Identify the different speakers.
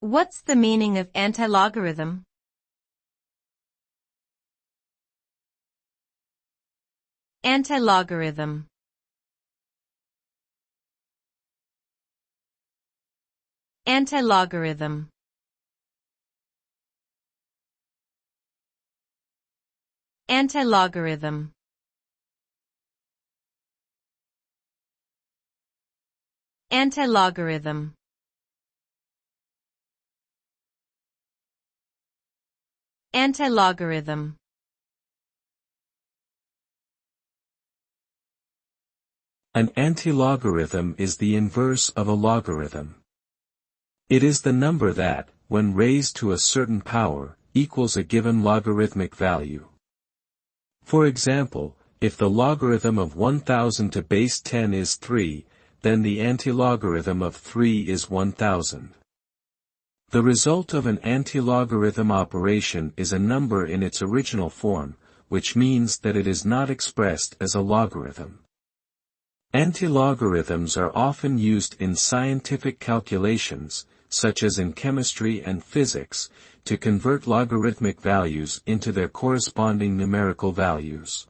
Speaker 1: What's the meaning of antilogarithm? Antilogarithm. Antilogarithm. Antilogarithm. Antilogarithm. Antilogarithm.
Speaker 2: An antilogarithm is the inverse of a logarithm. It is the number that, when raised to a certain power, equals a given logarithmic value. For example, if the logarithm of 1000 to base 10 is 3, then the antilogarithm of 3 is 1000. The result of an antilogarithm operation is a number in its original form, which means that it is not expressed as a logarithm. Antilogarithms are often used in scientific calculations, such as in chemistry and physics, to convert logarithmic values into their corresponding numerical values.